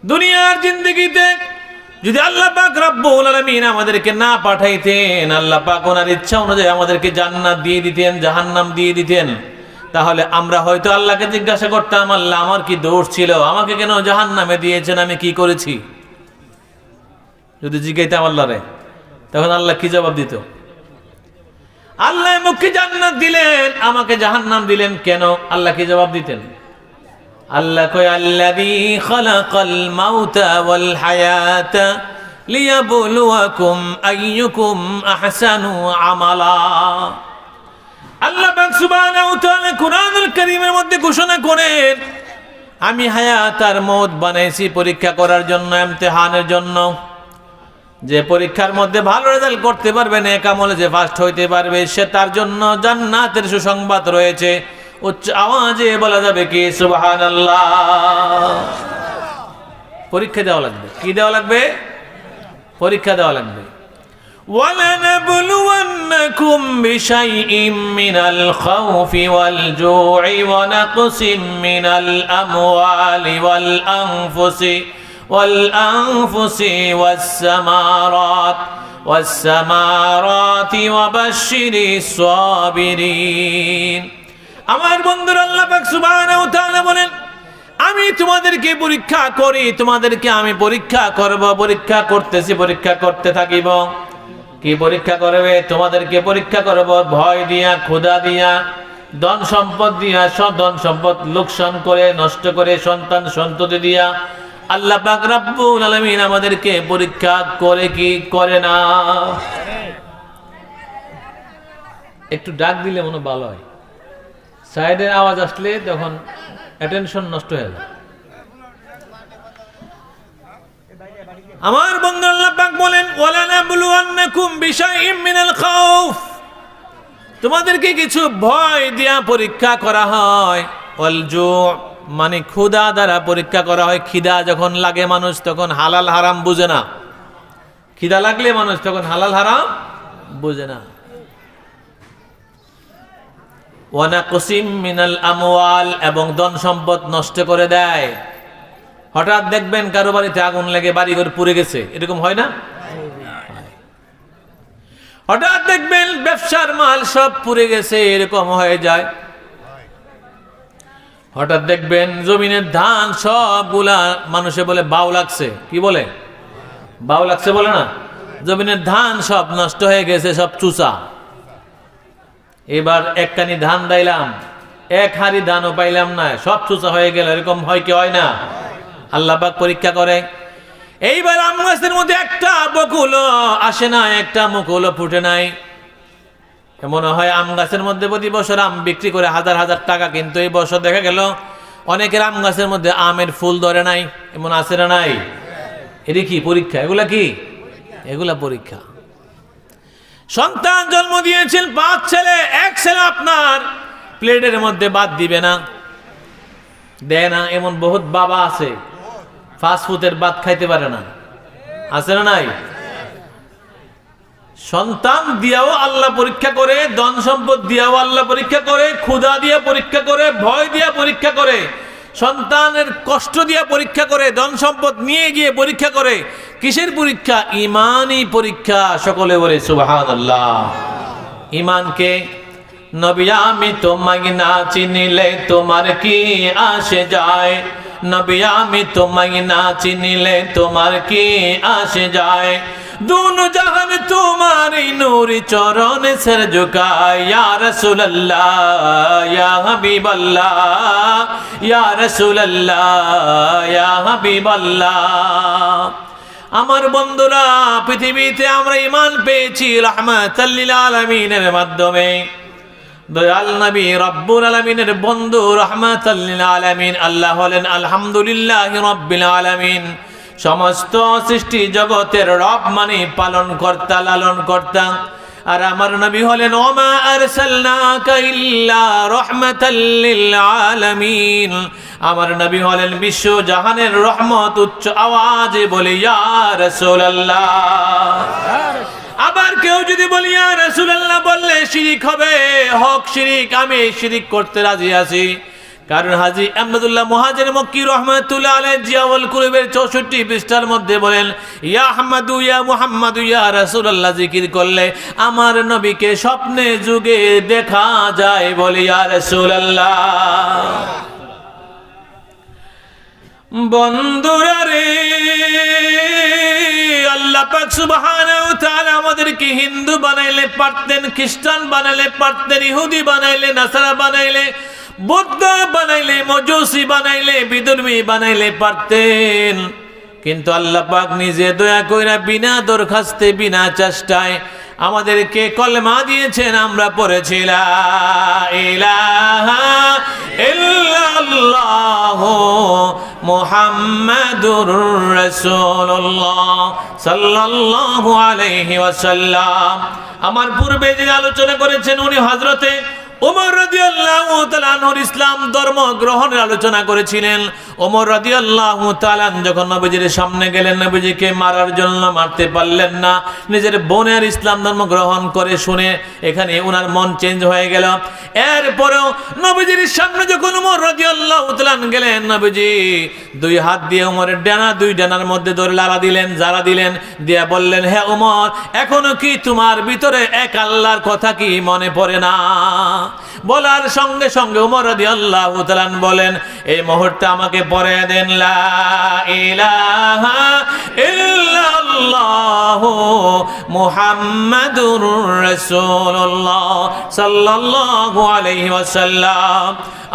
দুনিয়ার জিন্দেগিতে যদি আল্লাহ পাক রব্বুল আলামিন আমাদেরকে না পাঠাইতেন, আল্লাহ পাক ওনার ইচ্ছা অনুযায়ী আমাদেরকে জান্নাত দিয়ে দিতেন, জাহান্নাম দিয়ে দিতেন, তাহলে আমরা হয়তো আল্লাহকে জিজ্ঞাসা করতাম, আল্লাহ আমার কি দোষ ছিল, আমাকে কেন জাহান্নামে দিয়েছেন, আমি কি করেছি? যদি জিজ্ঞাইতাম আল্লাহরে, তখন আল্লাহ কি জবাব দিত? আল্লাহ মুখে জান্নাত দিলেন, আমাকে জাহান্নাম দিলেন কেন? আল্লাহ কি জবাব দিতেন? আল্লাহ কয় আল্লাযী খালাকাল মাউতা ওয়াল হায়াতা লিয়াবলুয়াকুম আইয়ুকুম আহসানু আমালা। আল্লাহ পাক সুবহানাহু ওয়া তাআলা কুরআনুল কারীমের মধ্যে ঘোষণা করেন, আমি হায়াত আর মওত বানাইছি পরীক্ষা করার জন্য, ইমতিহানের জন্য। যে পরীক্ষার মধ্যে ভালো রেজাল্ট করতে পারবে, নেক আমলে যে ফার্স্ট হইতে পারবে, সে তার জন্য জান্নাতের সুসংবাদ রয়েছে। উচ্চ আওয়াজে বলা যাবে কি সুবহানাল্লাহ। পরীক্ষা দেওয়া লাগবে। কি দেওয়া লাগবে? পরীক্ষা দেওয়া লাগবে। وَلَنَبْلُوَنَّكُمْ بِشَيْءٍ مِّنَ الْخَوْفِ وَالْجُوعِ وَنَقْصٍ مِّنَ الْأَمْوَالِ وَالْأَنفُسِ وَالثَّمَرَاتِ وَبَشِّرِ الصَّابِرِينَ। আমার বন্ধুরা, আল্লাহ পাক সুবহানাহু ওয়া তাআলা বলেন, আমি তোমাদেরকে পরীক্ষা করি, তোমাদেরকে আমি পরীক্ষা করব, পরীক্ষা করতেছি, পরীক্ষা করতে থাকিব। কি পরীক্ষা করবে? তোমাদেরকে পরীক্ষা করব ভয় দিয়া, ক্ষুধা দিয়া, ধন সম্পদ দিয়া, ধন সম্পদ লোকসান করে, নষ্ট করে, সন্তান সন্ততি দিয়া। আল্লাহ পাক রব্বুল আলামিন আমাদেরকে পরীক্ষা করে কি করে না? একটু ডাক দিলে মনে ভালো হয়। সাইডের আওয়াজ আসলে তখন অ্যাটেনশন নষ্ট হয়ে যায়। আমার বন্ধু, আল্লাহ পাক বলেন, ওয়ালানাবলুওয়ান্নাকুম বিশাইইম মিনাল খাউফ, তোমাদেরকে কিছু ভয় দিয়া পরীক্ষা করা হয়। ওয়াল জু মানে ক্ষুধা দ্বারা পরীক্ষা করা হয়। খিদা যখন লাগে মানুষ, তখন হালাল হারাম বুঝে না। খিদা লাগলে মানুষ তখন হালাল হারাম বুঝে না। ওয়ানাকসিম মিনাল আমওয়াল, এবং ধন সম্পদ নষ্ট করে দেয়। হঠাৎ দেখবেন কারো বাড়িতে আগুন লেগে বাড়িঘর পুড়ে গেছে, এরকম হয় না? হঠাৎ দেখবেন ব্যবসার মাল সব পুড়ে গেছে, এরকম হয়ে যায়। হঠাৎ দেখবেন জমিনের ধান সবগুলা মানুষে বলে বাউ লাগছে। কি বলে? বাউ লাগছে বলে না? জমিনের ধান সব নষ্ট হয়ে গেছে, সব চুষা। এবার একখানি ধান দিলাম, এক হাড়ি ধানও পাইলাম না, সব চুষা হয়ে গেল। এরকম হয় কি হয় না? আল্লাহ পাক পরীক্ষা করে। এইবার আম গাছের মধ্যে একটা বকুলও আসে না, একটা মুকুলও ফুটে নাই। মনে হয় আম গাছের মধ্যে প্রতি বছর আম বিক্রি করে হাজার হাজার টাকা, কিন্তু এই বছর দেখা গেল অনেকের আম গাছের মধ্যে আমের ফুল ধরে নাই। এমন আছে না নাই? এটি কি পরীক্ষা? এগুলা কি? এগুলা পরীক্ষা। সন্তান জন্ম দিয়েছেন 5 ছেলে, এক ছেলে আপনার প্লেটের মধ্যে ভাত দিবে না, দেয় না। এমন বহুত বাবা আছে, ফাস্ট ফুডের ভাত খাইতে পারে না। আছে না নাই? সন্তান দিয়াও আল্লাহ পরীক্ষা করে, ধন সম্পদ দিয়াও আল্লাহ পরীক্ষা করে, ক্ষুধা দিয়া পরীক্ষা করে, ভয় দিয়া পরীক্ষা করে, সন্তানের কষ্ট দিয়া পরীক্ষা করে, ধন সম্পদ নিয়ে গিয়ে পরীক্ষা করে। কিসের পরীক্ষা? ইমানি পরীক্ষা। সকলে বলে সুবহানাল্লাহ। ইমানকে নবী আমি তোমায় না চিনিলে তোমার কি আসে যায়, নবী আমি তোমায় না চিনিলে তোমার কি আসে যায়। दोनों जहान तुम्हारी नूरी चरण सर झुकाए, या रसूल अल्लाह या हबीब अल्लाह, या रसूल अल्लाह या हबीब अल्लाह। আমার বন্ধুরা, পৃথিবীতে আমরা ঈমান পেয়েছি রাহমাতাল লিল আলামিনের মাধ্যমে। দয়াল নবী রব্বুল আলামিনের বন্ধু রাহমাতাল লিল আলামিন। আল্লাহ হলেন আলহামদুলিল্লাহি রাব্বিল আলামিন। সমস্ত সৃষ্টি জগতের রব মানে পালন কর্তা, লালন কর্তা। আর আমার নবী হলেন ওমা আরসালনাকা ইল্লা রাহমাতাল লিল আলামিন। আমার নবী হলেন বিশ্ব জাহানের রহমত। উচ্চ আওয়াজে বলি ইয়া রাসূলুল্লাহ। আবার কেউ যদি বলি ইয়া রাসূলুল্লাহ বললে শিরিক হবে, হক শিরিক, আমি শিরিক করতে রাজি আছি। কারণ হাজী আহমদুল্লাহ মুহাজির মক্কি রাহমাতুল্লাহ আলাইহি জিয়াউল কুলুবের 64 পৃষ্ঠার মধ্যে বলেন, ইয়া আহমদু ইয়া মুহাম্মাদু ইয়া রাসূলুল্লাহ জিকির করলে আমার নবীকে স্বপ্নে যুগে দেখা যায় বলে ইয়া রাসূলুল্লাহ। বন্ধুরা রে, আল্লাহ পাক সুবহানাহু ওয়া তাআলা আমাদেরকে হিন্দু বানাইলে পারতেন, খ্রিস্টান বানাইলে পারতেন, ইহুদি বানাইলে, নাসারা বানাইলে, বৌদ্ধ বানাইলে, মজুসি বানাইলে, বিধর্মী বানাইলে পারতেন, কিন্তু আল্লাহ পাক নিজে দয়া কইরা বিনা দরখাস্তে বিনা চেষ্টায় আমাদেরকে কলেমা দিয়েছেন। আমরা পড়েছি লা ইলাহা ইল্লাল্লাহু মুহাম্মাদুর রাসূলুল্লাহ সাল্লাল্লাহু আলাইহি ওয়াসাল্লাম। আমার পূর্বে যে আলোচনা করেছেন উনি হযরতে ওমর রাদিয়াল্লাহু তাআলা আনহুর ইসলাম ধর্ম গ্রহণের আলোচনা করেছিলেন। ওমর রাদিয়াল্লাহু তাআলা যখন নবীজির সামনে গেলেন, নবীজিকে মারার জন্য মারতে পারলেন না, নিজের বোনের ইসলাম ধর্ম গ্রহণ করে শুনে এখানে ওনার মন চেঞ্জ হয়ে গেল। এরপরেও নবীজির সামনে যখন ওমর রাদিয়াল্লাহু তাআলা গেলেন, নবীজি দুই হাত দিয়ে ওমরের ডানা দুই ডানার মধ্যে ধরে লালা দিলেন, জারা দিলেন, দিয়ে বললেন, হে ওমর, এখনো কি তোমার ভিতরে এক আল্লাহর কথা কি মনে পড়ে না? বলার সঙ্গে সঙ্গে ওমর রাদিয়াল্লাহু তাআলা বলেন, এই মুহূর্তে আমাকে পড়ে দেন লা ইলাহা ইল্লাল্লাহু মুহাম্মাদুর রাসূলুল্লাহ সাল্লাল্লাহু আলাইহি ওয়াসাল্লাম।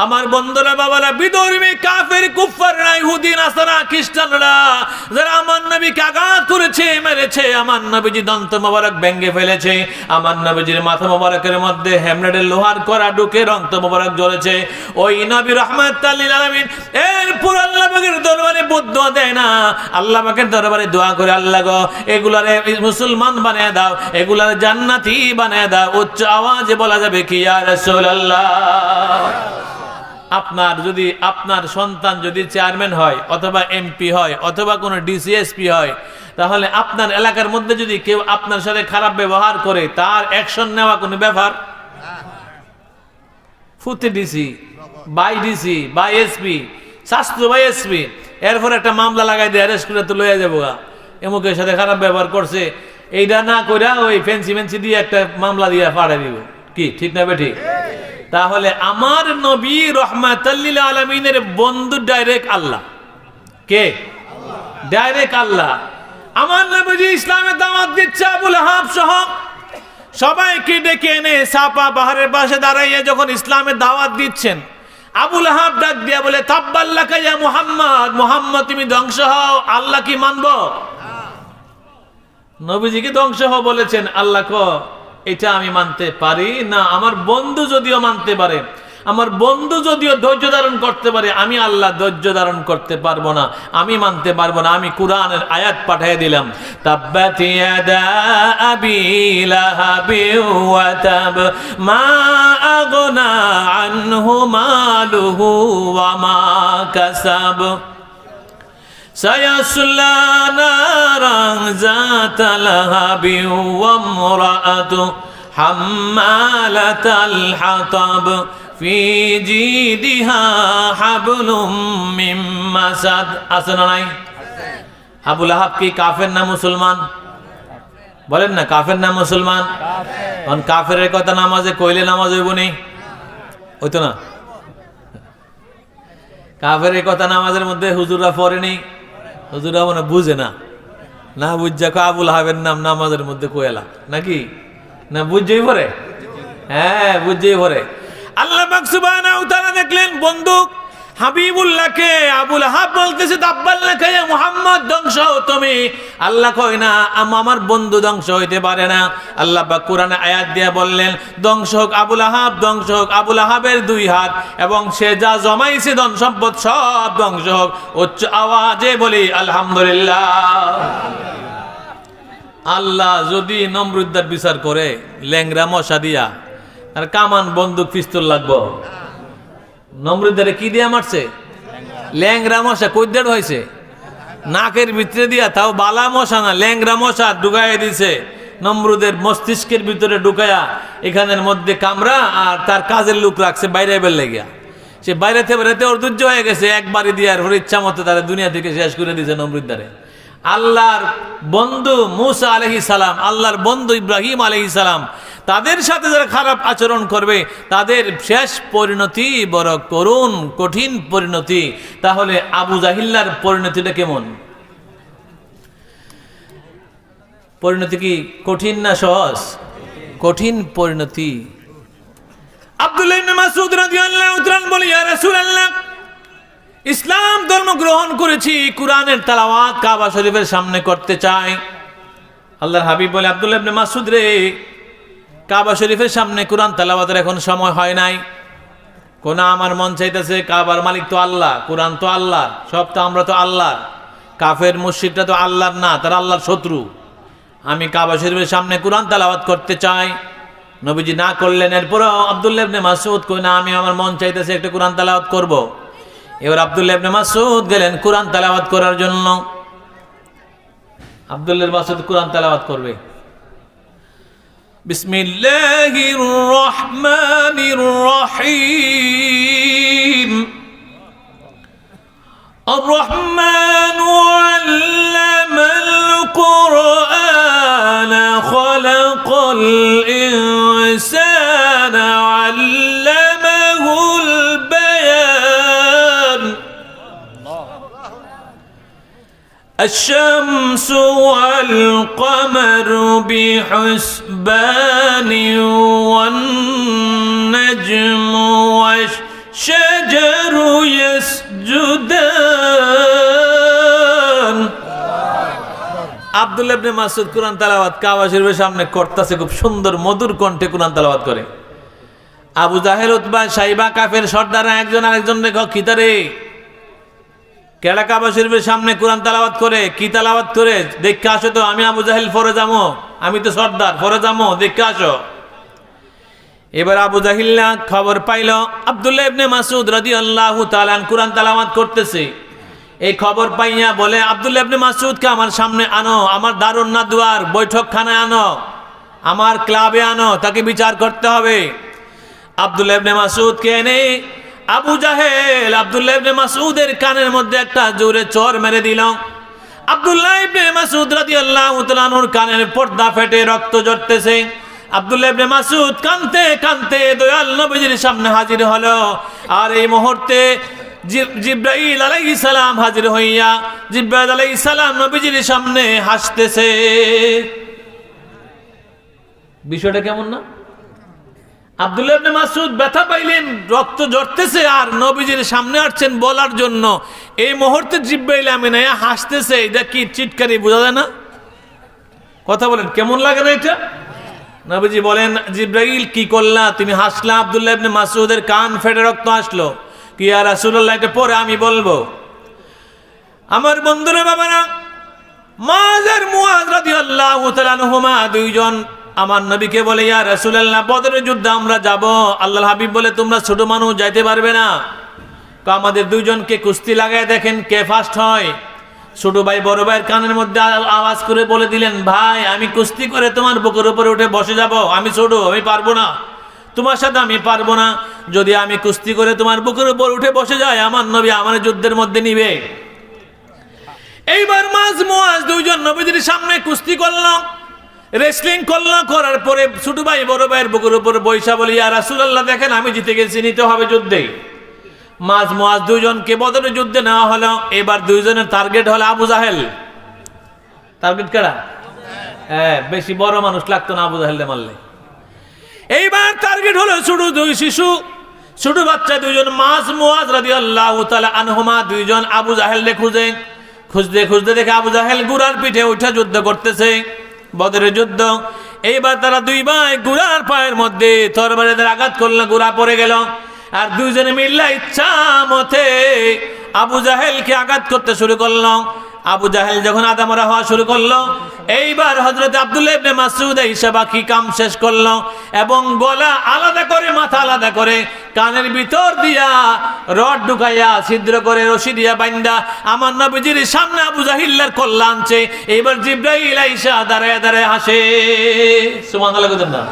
আমার বন্ধুরা, বাবারা, বিধর্মী কাফের কুফাররা, ইহুদি নাসারা খ্রিস্টানরা যারা আমার নবীকে আঘাত করেছে, মেরেছে, আমার নবীজি দন্ত মোবারক ভেঙে ফেলেছে, আমার নবীজির মাথা মোবারকের মধ্যে হেমরেডের লোহার কড়া ঢুকে রক্ত মোবারক জ্বলেছে, ওই নবী রাহমাতাল লিল আলামিন এরপর আল্লাহ পাকের দরবারে বদদুয়া দেয় না, আল্লাহ পাকের দরবারে দোয়া করে, আল্লাহ গো এগুলারে মুসলমান বানিয়ে দাও, এগুলার জান্নাতি বানিয়ে দাও। উচ্চ আওয়াজে বলা যাবে কি ইয়া রাসূলুল্লাহ। আপনার সন্তান যদি চেয়ারম্যান হয় অথবা এমপি হয় অথবা কোনো ডিসিএসপি হয়, তাহলে আপনার এলাকার মধ্যে যদি কেউ আপনার সাথে খারাপ ব্যবহার করে, তার অ্যাকশন নেওয়া কোনো ব্যাপার? ফুতে DC, by DC, by SP, শাস্ত্র বাই এসপি, এরপর একটা মামলা লাগাই দিয়ে অ্যারেস্ট করে তো লইয়া যাবো, এমুকের সাথে খারাপ ব্যবহার করছে, এইটা না কইরা ওই ফেন্সি দিয়ে একটা মামলা দিয়ে পাঠাই দিব। কি ঠিক না বেঠিক? তাহলে আমার নবী রাহমাতাল লিল আলামিনের বন্ধু ডাইরেক্ট আল্লাহ। কে? ডাইরেক্ট আল্লাহ। আমার নবীজি ইসলামের দাওয়াত দিচ্ছে, আবুল আহাব সহ সবাইকে ডেকে এনে সাপা পাহাড়ের পাশে দাঁড়াইয়ে যখন ইসলামের দাওয়াত দিচ্ছেন, আবুল আহাব ডাক দিয়া বলে, তাব্বাল্লাকা ইয়া মুহাম্মদ, মুহাম্মদ তুমি ধ্বংস হও, আল্লাহ কি মানব? নবীজিকে ধ্বংস হও বলেছেন, আল্লাহ ক এটা আমি মানতে পারি না। আমার বন্ধু যদিও মানতে পারে, আমার বন্ধু যদিও ধৈর্য ধারণ করতে পারে, আমি আল্লাহ ধৈর্য ধারণ করতে পারবো না, আমি মানতে পারবো না। আমি কুরআনের আয়াত পাঠিয়ে দিলাম, তাব্বাত ইয়াদা আবি লাহাবি ওয়া তাব মা আগনা আনহু মালুহু ওয়া মা কাসাব সায়াসলা নারান যাতা লাহাবি ওয়া ইমরাআতু হাম্মালাতাল হাতাব ফি জিদিহা হাবলুম মিন মাসাদ। আছে না নাই? আবুল আহাব কি কাফের না মুসলমান? বলেন না, কাফের না মুসলমান? কারণ কাফেরের কথা নামাজে কইলে নামাজ হইব নি? হইতো না? কাফেরের কথা নামাজের মধ্যে হুজুররা পড়েনি, হুজুররা মানে বুঝে না, না বুঝা আবুল আহাবের নাম নামাজের মধ্যে কইলা নাকি? না বুঝেই পড়ে? হ্যাঁ, বুঝেই পড়ে। আল্লাহ পাক সুবহানাহু ওয়া তাআলা দেখলেন বন্দুক হাবিবুল্লাহকে আবুল আহাব বলতেছে, তাব্বাল্লাকা ইয়া মুহাম্মদ, ধ্বংস হও তুমি। আল্লাহ কয় না, আমার বন্ধু ধ্বংস হইতে পারে না। আল্লাহ পাক কোরআনে আয়াত দিয়ে বললেন, ধ্বংস হোক আবুল আহাব, ধ্বংস হোক আবুল আহাবের দুই হাত, এবং সে যা জমাইছে ধন সম্পদ সব ধ্বংস হোক। উচ্চ আওয়াজে বলি আলহামদুলিল্লাহ। আল্লাহ যদি নমরুদ্দার বিচার করে ল্যাংরা মশা দিয়া, আর কামান বন্দুক পিস্তল লাগবো? নমরুদ্দারে কি দিয়া মারছে? ল্যাংরা মশা। কই দেড় হয়েছে? নাকের ভিতরে দিয়া, তাও বালা মশা না, ল্যাংরা মশা ঢুকাইয়া দিছে নমরুদের মস্তিষ্কের ভিতরে ঢুকায়া, এখানের মধ্যে কামরা, আর তার কাজের লোক রাখছে বাইরে বের লেগিয়া। সে বাইরেতে বেরোতে ওর ধৈর্য হয়ে গেছে, একবারই দিয়ে আর ওর ইচ্ছা মতো তারা দুনিয়া থেকে শেষ করে দিয়েছে নমরুদ দ্বারে। আল্লাহর বন্ধু মুসা আলাইহিস সালাম, আল্লাহর বন্ধু ইব্রাহিম আলাইহিস সালাম, তাদের সাথে যারা খারাপ আচরণ করবে তাদের শেষ পরিণতি বড় করুণ, কঠিন পরিণতি। তাহলে আবু জাহিল্লার পরিণতিটা কেমন? পরিণতি কি কঠিন না সহজ? কঠিন পরিণতি। আব্দুল্লাহ ইবনে মাসউদ রাদিয়াল্লাহু তাআলা বলে, ইয়া রাসূলুল্লাহ, ইসলাম ধর্ম গ্রহণ করেছি, কুরআনের তেলাওয়াত কাবা শরীফের সামনে করতে চাই। আল্লাহর হাবিব বলে, আব্দুল্লাহ ইবনে মাসউদ রে, কাবা শরীফের সামনে কুরআন তেলাওয়াতের এখন সময় হয় নাই। কোন আমার মন চাইতেছে, কাবার মালিক তো আল্লাহ, কুরআন তো আল্লাহ, সব তো আমরা তো আল্লাহ, কাফের মুশরিকরা তো আল্লাহর না, তারা আল্লাহর শত্রু। আমি কাবা শরীফের সামনে কুরআন তেলাওয়াত করতে চাই। নবীজি না করলেন। এরপরও আব্দুল্লাহ ইবনে মাসউদ কই, না, আমি আমার মন চাইতেছে একটা কুরআন তেলাওয়াত করব। এবার আব্দুল্লাহ ইবনে মাসউদ গেলেন কুরআন তেলাওয়াত করার জন্য। আব্দুল্লাহ ইবনে মাসউদ কুরআন তেলাওয়াত করবে। বিসমিল্লাহির রহমানির রহিম। আর রহমানু আল্লামাল কুরআন খালাকাল ইনসানা আল্লামাহুল বায়ান। الشمس والقمر بحسبان والنجم والشجر يسجدان। আব্দুল্লাহ ইবনে মাসউদ কুরআন তেলাওয়াত কাবা শরীফের সামনে করতেছে, খুব সুন্দর মধুর কণ্ঠে কুরআন তেলাওয়াত করে। আবু জাহেল, উতবা, সাইবা কাফের সর্দাররা একজন আরেকজনকে খিতারে, কেডা কাবা শরীফের সামনে কোরআন তেলাওয়াত করে, কি তেলাওয়াত করে দেখে আসো তো। আমি আবু জাহেল ফরে যাবো, আমি তো সর্দার, ফরে যাবো, দেখে আসো। এবার আবু জাহিল্লা খবর পাইল আব্দুল্লাহ ইবনে মাসউদ রাদিয়াল্লাহু তাআলা কোরআন তেলাওয়াত করতেছে। এই খবর পাইয়া বলে, আব্দুল্লাহ ইবনে মাসউদকে আমার সামনে আনো, আমার দারুন নাদওয়ার বৈঠকখানায় আনো, আমার ক্লাবে আনো, তাকে বিচার করতে হবে। আব্দুল্লাহ ইবনে মাসউদকে এনে আবু জাহেল আব্দুল্লাহ ইবনে মাসউদের কানের মধ্যে একটা জোরে চর মেরে দিল। আব্দুল্লাহ ইবনে মাসউদ রাদিয়াল্লাহু তাআলা আনহুর কানের পর্দা ফেটে রক্ত ঝরতেছে। আব্দুল্লাহ ইবনে মাসউদ কাঁদতে কাঁদতে দয়াল নবীজির সামনে হাজির হলো। আর এই মুহূর্তে জিবরাইল আলাইহিস সালাম হাজির হইয়া, জিবরাইল আলাইহিস সালাম নবীজির সামনে হাসতেছে। বিষয়টা কেমন না? আব্দুল্লাহ ইবনে মাসউদ ব্যথা পাইলেন, রক্ত ঝরতেছে, আর নবীজির সামনে আসছেন বলার জন্য। এই মুহূর্তে জিবরাইল আমিন হাসতেছে। এটা কি চিৎকারি, বোঝা যায় না? কথা বলেন, কেমন লাগে না এটা? নবীজি বলেন, জিবরাইল কি করলা, তুমি হাসলা? আব্দুল্লাহ ইবনে মাসউদের কান ফেটে রক্ত আসলো। কি ইয়া রাসূলুল্লাহ, এটা পরে আমি বলবো। আমার বন্ধুরা, বাবারা, মুআয আর মুআয রাদিয়াল্লাহু তাআলা আনহুমা দুইজন আমার নবীকে বলে, ইয়া রাসূলুল্লাহ, বদরের যুদ্ধে আমরা যাব। আল্লাহর হাবিব বলে, তোমরা ছোট মানুষ, যাইতে পারবে না। তো আমাদের দুইজনকে কুস্তি লাগায় দেখেন কে ফার্স্ট হয়। ছোট ভাই বড় ভাইয়ের কানের মধ্যে আওয়াজ করে বলে দিলেন, ভাই, আমি কুস্তি করে তোমার বুকের উপরে উঠে বসে যাব। আমি ছোট, আমি পারবো না, তোমার সাথে আমি পারবো না। যদি আমি কুস্তি করে তোমার বুকের উপর উঠে বসে যাই, আমার নবী আমার যুদ্ধের মধ্যে নিবে। এইবার মুআয দুইজন নবীদের সামনে কুস্তি করলাম, রেসলিং করলাম। করার পরে ছোট ভাই বড় ভাইয়ের বুকের উপর বৈশা বলি, ইয়া রাসূলুল্লাহ, দেখেন আমি জিতে গেছি, নিতে হবে যুদ্ধে। মুআয দুইজনকে বদরের যুদ্ধে নেওয়া হলো। এবার দুইজনের টার্গেট হলো আবু জাহেল। টার্গেট কারা? বেশি বড় মানুষ লাগতো না আবু জাহেলকে মারলে। এইবার টার্গেট হলো ছোট দুই শিশু, ছোট বাচ্চা দুইজন। মুআয রাদিয়াল্লাহু তাআলা আনহুমা দুইজন আবু জাহেলকে খুঁজতে খুঁজতে দেখে আবু জাহেল ঘোড়ার পিঠে উঠে যুদ্ধ করতেছে, বদরের যুদ্ধ। এইবার তারা দুই ভাই ঘোড়ার পায়ের মধ্যে তরবারিদের আঘাত করলো, ঘোড়া পড়ে গেল। আর দুইজনে মিল্লা ইচ্ছা মতে আবু জাহেলকে আঘাত করতে শুরু করলো। আবু জাহেল যখন আদামরা হওয়া শুরু করলো, এইবার হযরত আব্দুল্লাহ ইবনে মাসউদ এসে বাকি কাম শেষ করলো এবং গলা আলাদা করে, মাথা আলাদা করে, কানের ভিতর দিয়া রড ঢুকাইয়া ছিদ্র করে রশি দিয়া বাইন্দা আমার নবীজির সামনে আবু জাহিল্লার কল্লা আনছে। এইবার জিবরাইল আইসা দাঁড়ায় দাঁড়ায় হাসে। সুবহানাল্লাহ বলেন না?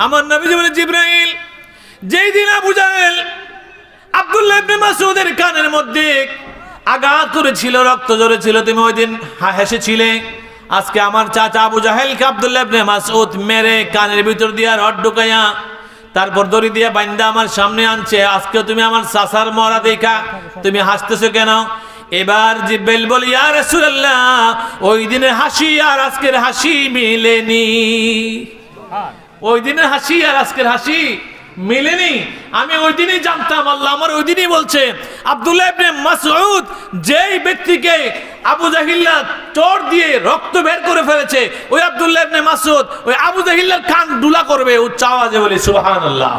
আমার নবীজি বলে, জিবরাইল, যেই দিন আবু জাহেল আব্দুল্লাহ ইবনে মাসউদের কানের মধ্যে আঘাত করেছিল, রক্ত ঝরেছিল। তুমি ওই দিন হেসেছিলে। আজকে আমার চাচা আবু জাহেলকে আব্দুল্লাহ ইবনে মাসউদ মেরে কানের ভিতর দিয়া রড ঢুকাইয়া তারপর দড়ি দিয়া বাইন্দা আমার সামনে আনছে। আজকে তুমি আমার চাচার মরা দেখা তুমি হাসতেছো কেন? এবার জিব্রাইল বলি, ইয়া রাসূলুল্লাহ, ওই দিনের হাসি আর আজকের হাসি মিলেনি। ওই দিনের হাসি আর আজকের হাসি মিলেনি। আমি ওই দিনই জানতাম, আল্লাহ আমার ওই দিনই বলছে, আব্দুল্লাহ ইবনে মাসউদ যেই ব্যক্তিকে আবু জাহিল্লা চোর দিয়ে রক্ত বের করে ফেলেছে, ওই আব্দুল্লাহ ইবনে মাসউদ ওই আবু জাহিল্লার কান দুলা করবে উচ্চ আওয়াজে বলি সুবহানাল্লাহ।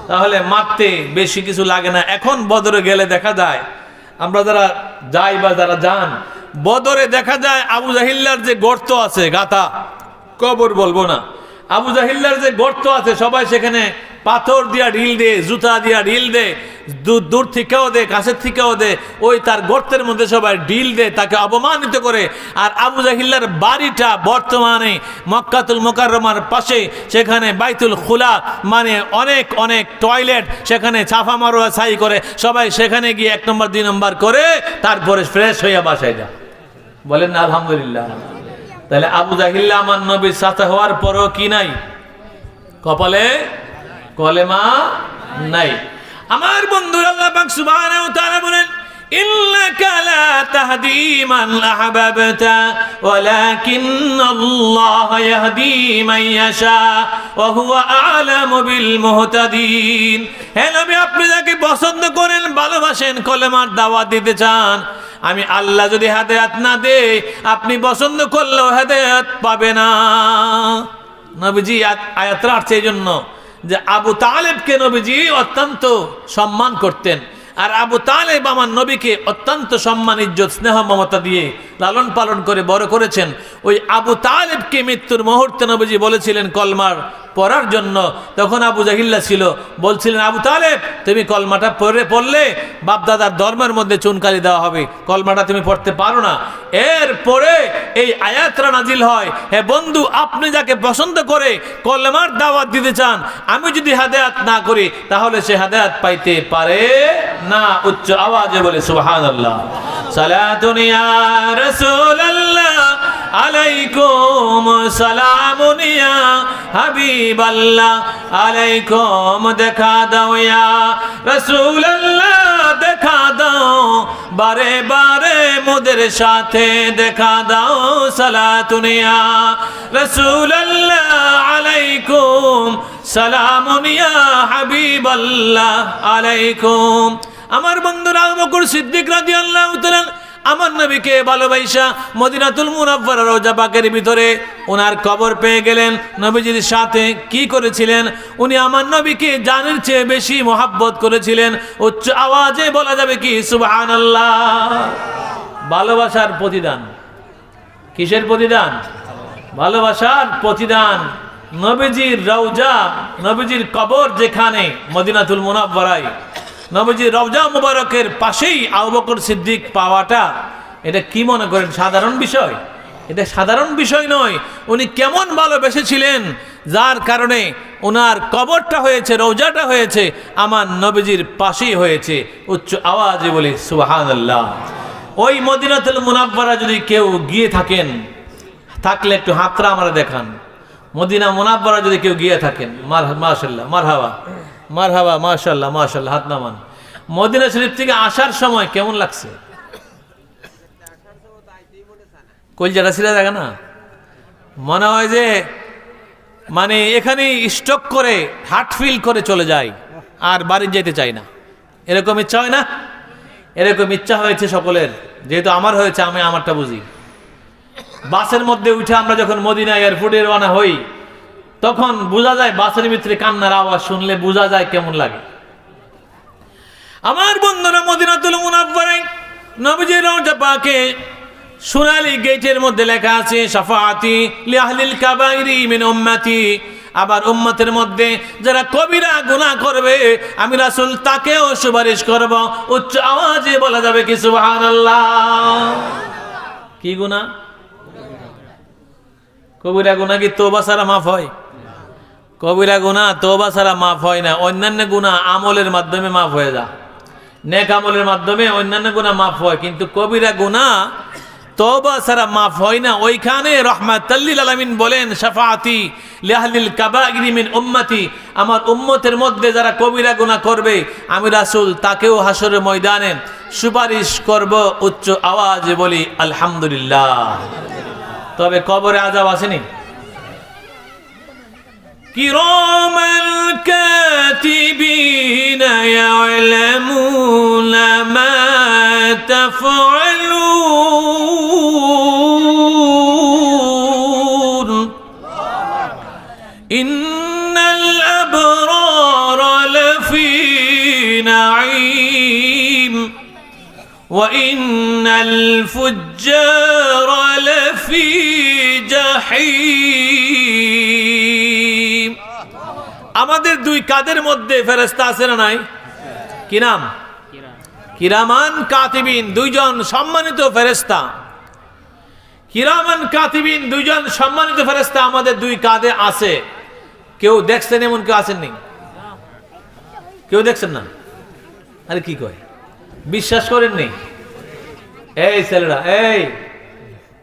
তাহলে মারতে বেশি কিছু লাগে না। এখন বদরে গেলে দেখা যায়, আমরা যারা যাই বা যারা যান, বদরে দেখা যায় আবু জাহিল্লার যে গর্ত আছে, গাথা কবর বলবো না, আবু জাহিল্লার যে গর্ত আছে, সবাই সেখানে পাথর দিয়া ঢিল দে, জুতা দিয়া ঢিল দে, দূর থেকেও দে, কাছের থেকেও দে, ওই তার গর্তের মধ্যে সবাই ঢিল দে, তাকে অপমানিত করে। আর আবু জাহিল্লার বাড়িটা বর্তমানে মক্কাতুল মুকাররমার পাশে, সেখানে বাইতুল খুলা, মানে অনেক অনেক টয়লেট, সেখানে ছাফা মারোয়া ছাই করে, সবাই সেখানে গিয়ে 1 নম্বর 2 নম্বর করে তারপরে ফ্রেশ হইয়া বাসায় যা। বলেন না আলহামদুলিল্লাহ। তাহলে আবু জাহিল্লা আমার নবীর চাচা হওয়ার পরও কি নাই? কপালে কলেমা নাই। আমার বন্ধুরা, আল্লাহ পাক সুবহানাহু ওয়া তাআলা বলেন, ইন্নাকা লা তাহদি মান আহবাবতা ওয়ালাকিন্নাল্লাহ ইয়াহদি মান ইয়াশা ওয়া হুয়া আ'লামু বিল মুহতাদিন। হে নবী, আপনি যাকে পছন্দ করেন, ভালোবাসেন, কলেমার দাওয়াত দিতে চান, আমি আল্লাহ যদি হেদায়েত না দেই, আপনি পছন্দ করলেও হেদায়েত পাবে না। নবীজি আয়াতটা আসছে এই জন্য যে আবু তালেবকে নবীজি অত্যন্ত সম্মান করতেন। আর আবু তালেব আমার নবীকে অত্যন্ত সম্মান, ইজ্জত, স্নেহ, মমতা দিয়ে লালন পালন করে বড় করেছেন। ওই আবু তালেবকে মৃত্যুর মুহূর্তে নবীজি বলেছিলেন কলমার পড়ার জন্য। তখন আবু জাহিল্লা ছিল, বলছিলেন, আবু তালেব, তুমি কলমাটা পড়লে বাপদাদার ধর্মের মধ্যে চুনকালি দেওয়া হবে, কলমাটা তুমি পড়তে পারো না। এরপরে এই আয়াতটা নাজিল হয়, হে বন্ধু, আপনি যাকে পছন্দ করে কলমার দাওয়াত দিতে চান, আমি যদি হেদায়েত না করি, তাহলে সে হেদায়েত পাইতে পারে না। উচ্চ আওয়াজে বলে সুবহানাল্লাহ। সালাতুন ইয়া রাসূলুল্লাহ আলাইকুম সালামুন ইয়া হাবিবাল্লাহ আলাইকুম দেখা দাও ইয়া রাসূলুল্লাহ, দেখা দাও বারে বারে মোদের সাথে দেখা দাও। সালাতুন ইয়া রাসূলুল্লাহ আলাইকুম সালামুন ইয়া হাবিবাল্লাহ আলাইকুম। আমার বন্ধুরা, আবু বকর সিদ্দিক রাদিয়াল্লাহু তাআলা আমার নবীকে ভালোবাসা মদিনাতুল মুনাওয়ারা রওজা পাকের ভিতরে ওনার কবর পেয়ে গেলেন। নবীজির সাথে কি করেছিলেন? উনি আমার নবীকে জানের চেয়ে বেশি মহাব্বত করেছিলেন। উচ্চ আওয়াজে বলা যাবে কি সুবহানাল্লাহ। ভালোবাসার প্রতিদান। কিসের প্রতিদান? ভালোবাসার প্রতিদান। নবীজির রওজা, নবীজির কবর যেখানে মদিনাতুল মুনাওয়ারায়, নবীজির রওজা মুবারকের পাশেই আবু বকর সিদ্দিক পাওয়াটা, এটা কি মনে করেন সাধারণ বিষয়? এটা সাধারণ বিষয় নয়। উনি কেমন ভালোবেসেছিলেন, যার কারণে ওনার কবরটা হয়েছে, রওজাটা হয়েছে আমার নবীজির পাশেই হয়েছে। উচ্চ আওয়াজে বলি সুবহানাল্লাহ। ওই মদিনাতুল মুনাওয়ারা যদি কেউ গিয়ে থাকেন, থাকলে একটু হাতটা আমরা দেখান। মদিনা মুনাওয়ারা যদি কেউ গিয়ে থাকেন, মাশাআল্লাহ, মারহাবা, মারহাবা, মাশাআল্লাহ, মাশাআল্লাহ, হাত নামান। মদিনা শরীফ থেকে আসার সময় কেমন লাগছে? কলজাটা ছিঁড়ে থাকে না? মনে হয় যে মানে এখানে স্টক করে হার্ট ফিল করে চলে যায়, আর বাড়ি যেতে চাই না। এরকম ইচ্ছা হয় না? এরকম ইচ্ছা হয়েছে সকলের, যেহেতু আমার হয়েছে, আমি আমারটা বুঝি। বাসের মধ্যে উঠে আমরা যখন মদিনা এয়ারপোর্টে রওনা হই, তখন বোঝা যায়, বাসের ভিতরে কান্নার আওয়াজ শুনলে বোঝা যায় কেমন লাগে। আমার বন্ধুরা, মদিনাতুল মুনাওয়ারায় নবীজির রওজা পাকে সোনালী গেটের মধ্যে লেখা আছে শাফাআতি লি আহলিল কাবাইরি মিন উম্মতি। আবার উম্মতের মধ্যে যারা কবিরা গুনাহ করবে, আমি রাসূল তাকেও সুপারিশ করব। উচ্চ আওয়াজে বলা যাবে কি সুবহানাল্লাহ। কি গুনাহ? কবিরা গুনাহ কি তওবা ছাড়া মাফ হয়? কবিরা গুনাহ তওবা ছাড়া মাফ হয় না। অন্যান্য গুনাহ আমলের মাধ্যমে মাফ হয়ে যায়। নেক আমলের মাধ্যমে অন্যান্য গুনাহ মাফ হয়, কিন্তু কবিরা গুনাহ তওবা ছাড়া মাফ হয় না। ওইখানে রাহমাতাল লিল আলামিন বলেন, শাফাআতি লিআহলিল কাবাইরি মিন উম্মতি, আমার উম্মতের মধ্যে যারা কবিরা গুনাহ করবে আমি রাসূল তাকেও হাসরের ময়দানে সুপারিশ করব উচ্চ আওয়াজে বলি আলহামদুলিল্লাহ। তবে কবরে আযাব আসেনি? কিরামাল কাতিবিনা ইয়ালামুনা মা তাফআলুন ইন্নাল আবরারা লাফি নাঈম ওয়া ইন্নাল ফুজ্জারা লাফি জাহিম। আমাদের দুই কাদের মধ্যে ফেরেশতা আছে না নাই? কি নাম? কিরামান কাতিবিন, দুইজন সম্মানিত ফেরেশতা। কিরামান কাতিবিন, দুইজন সম্মানিত ফেরেশতা আমাদের দুই কাঁধে আছে। কেউ দেখছেন এমন কেউ আসেননি? কেউ দেখছেন না? আরে কি কয়, বিশ্বাস করেননি? এই ছেলেরা, এই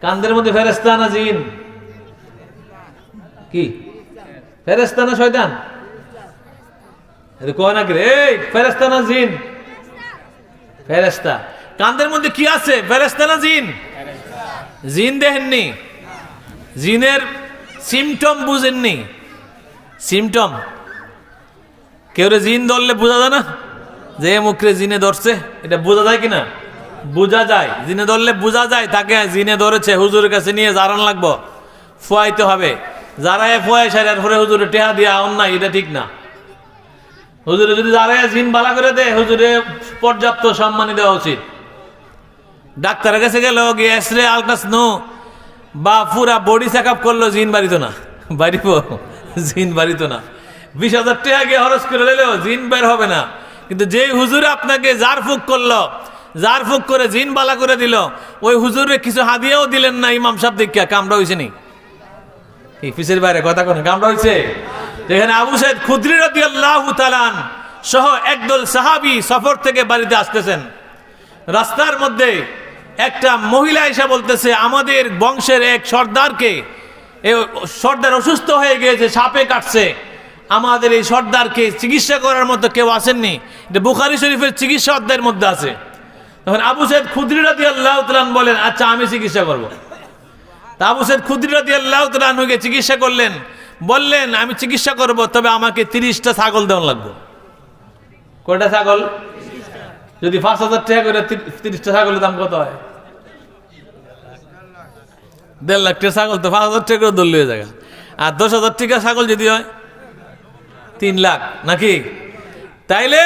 কাঁধের মধ্যে ফেরেশতা না জিন? কি ফেরেশতা না শয়তান? কয় না কি? এই ফেরেশতা না জিন? ফেরেশতা। কাঁধের মধ্যে কি আছে, ফেরেশতা না জিন? জিন দেখেননি? জিনের সিমটম বুঝেননি? সিমটম কেউ জিন ধরলে বোঝা যায় না যে মুখে জিনে ধরছে? এটা বোঝা যায় কিনা? বোঝা যায়। জিনে ধরলে বোঝা যায় তাকে জিনে ধরেছে। হুজুরের কাছে নিয়ে জারান লাগবো, ফুয়াইতে হবে। যারা ফুয়াই সারার পরে হুজুরে টেহা দিয়া অন্যায়, এটা ঠিক না। হুজুরে যদি যারা জিন বালা করে দেয়, হুজুরে পর্যাপ্ত সম্মানী দেওয়া উচিত। ডাক্তারের কাছে গেল, গিয়ে এক্সরে আলট্রাসাউন্ড বা পুরা বডি চেক আপ করলো, জিন বাড়িত না। বাড়িব? জিন বাড়িত না। 20,000 টাকা গিয়ে খরচ করে দিলেও জিন বের হবে না। কিন্তু যে হুজুরে আপনাকে জারফুক করলো, জারফুক করে জিন বালা করে দিল, ওই হুজুরে কিছু হাদিয়াও দিলেন না। ইমাম সাহেব দীক্ষা কামড়া হয়েছে নি? এই পিসের বাইরে কথা কোন কামড়া হয়েছে? যেখানে আবু সাইদ খুদরি রাদিয়াল্লাহু তাআলা সহ একদল সাহাবী সফর থেকে বাড়িতে আসতেছেন, রাস্তার মধ্যে একটা মহিলা এসে বলতেছে, আমাদের বংশের এক সর্দারকে, এই সর্দার অসুস্থ হয়ে গিয়েছে, সাপে কাটছে, আমাদের এই সর্দারকে চিকিৎসা করার মতো কেউ আসেননি। এটা বুখারী শরীফের চিকিৎসা অধ্যায়ের মধ্যে আছে। তখন আবু সাইদ খুদরি রাদিয়াল্লাহু তাআলা বলেন, আচ্ছা আমি চিকিৎসা করব। তা আবু সাইদ খুদরি রাদিয়াল্লাহু তাআলা কে চিকিৎসা করলেন, বললেন আমি চিকিৎসা করব, তবে আমাকে 30টা ছাগল দেওয়া লাগবে। কয়টা ছাগল? যদি 5,000 টাকা করে 30টা ছাগলের দাম কত হয়? 1.5 লাখ টাকা ছাগল তো 5,000 টাকা করে দলীয় জায়গা। আর 10,000 টাকা ছাগল যদি হয় 3 লাখ, নাকি? তাইলে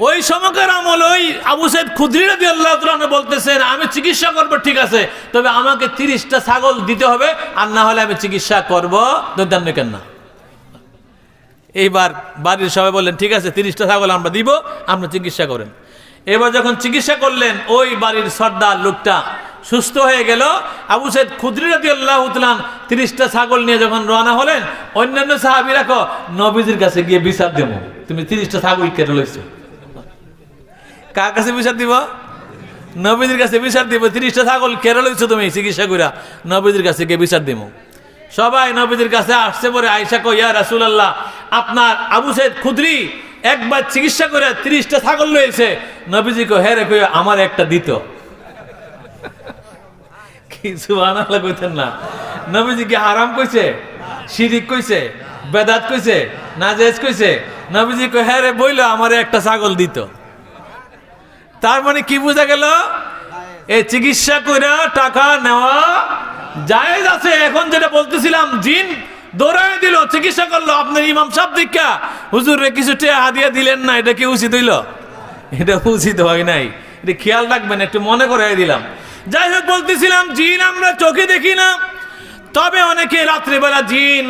ওই সময়কার আমল ওই আবু সাইদ খুদরি রাদিয়াল্লাহু তাআলা বলতেছেন, আমি চিকিৎসা করব, ঠিক আছে, তবে আমাকে 30টা ছাগল দিতে হবে, আর না হলে আমি চিকিৎসা করব দৈতান্য কেন না। এইবার বাড়ির সবাই বললেন, ঠিক আছে 30টা ছাগল আমরা দিব, আপনি চিকিৎসা করেন। এবার যখন চিকিৎসা করলেন, ওই বাড়ির সর্দার লোকটা সুস্থ হয়ে গেল। আবু সাইদ খুদরি রাদিয়াল্লাহু তাআলা 30টা ছাগল নিয়ে যখন রওনা হলেন, অন্যান্য সাহাবীরা নবীজির কাছে গিয়ে বিচার দেব, তুমি 30টা ছাগল কেটে লইছো। কার কাছে বিচার দিব? নবীজির কাছে বিচার দিব। 30টা ছাগল কেটে লইছো তুমি চিকিৎসা কইরা, নবীজির কাছে গিয়ে বিচার দিব। সবাই নবীজির কাছে আসছে, পরে আয়েশা কই, ইয়া রাসূলুল্লাহ, আপনার আবু সাইদ খুদরি একবার চিকিৎসা করে 30টা ছাগল লইছে। নবীজি কই, হ্যাঁ রে, কই আমার একটা দিত। কি সুবহানাল্লাহ কইতেন না? নবীজি কি হারাম কইছে, শিরিক কইছে, বেদাত কইছে, নাজায়েজ কইছে? নবীজি কই, হ্যাঁ রে, বইল আমার একটা ছাগল দিত। তার মানে কি বোঝা গেল? এই চিকিৎসা করে টাকা নেওয়া জায়েজ আছে। এখন যেটা বলতেছিলাম, জিন দৌড়ায় দিল, চিকিৎসা করলো, আপনার ইমাম সাহেব দীক্ষা হুজুর রে কিছু টাকা হাদিয়া দিলেন না, এটা কি উচিত হইল? এটা উচিত হয় নাই। এটা খেয়াল রাখবেন, একটু মনে করে দিলাম। যাই হোক, বলতেছিলাম জিন আমরা চোখে দেখি না, তবে অনেকে রাত্রিবেলা জিন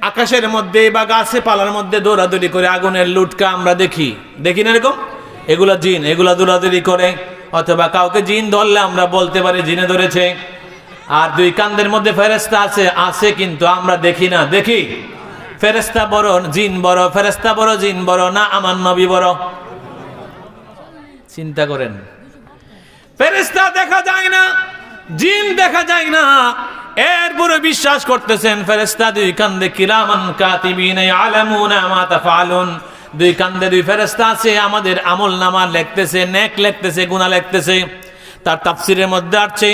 আকাশের মধ্যে বা গাছে পালার মধ্যে দৌড়াদৌড়ি করে, আগুনের লুটকা আমরা দেখি, দেখি না এরকম? এগুলা জিন, এগুলা দৌড়াদৌড়ি করে। অথবা কাউকে জিন ধরলে আমরা বলতে পারি জিনে ধরেছে। আর দুই কাঁধের মধ্যে ফেরেশতা আছে, আছে কিন্তু আমরা দেখি না। দেখি ফেরেশতা বড় জিন বড়? ফেরেশতা বড় জিন বড় না আমার নবী বড়? চিন্তা করেন, ফেরেশতা দেখা যায় না, জিন দেখা যায় না, এরপরে বিশ্বাস করতেছেন ফেরেশতা দুই কান্দে কিরামান কাতিবিন ইয়ালামুনা মা তাফআলুন, দুই কান্দে দুই ফেরেশতা আছে, আমাদের আমল নামা লিখতেছে, নেক লিখতেছে, গুনাহ লিখতেছে। তার তাফসীরের মধ্যে আছে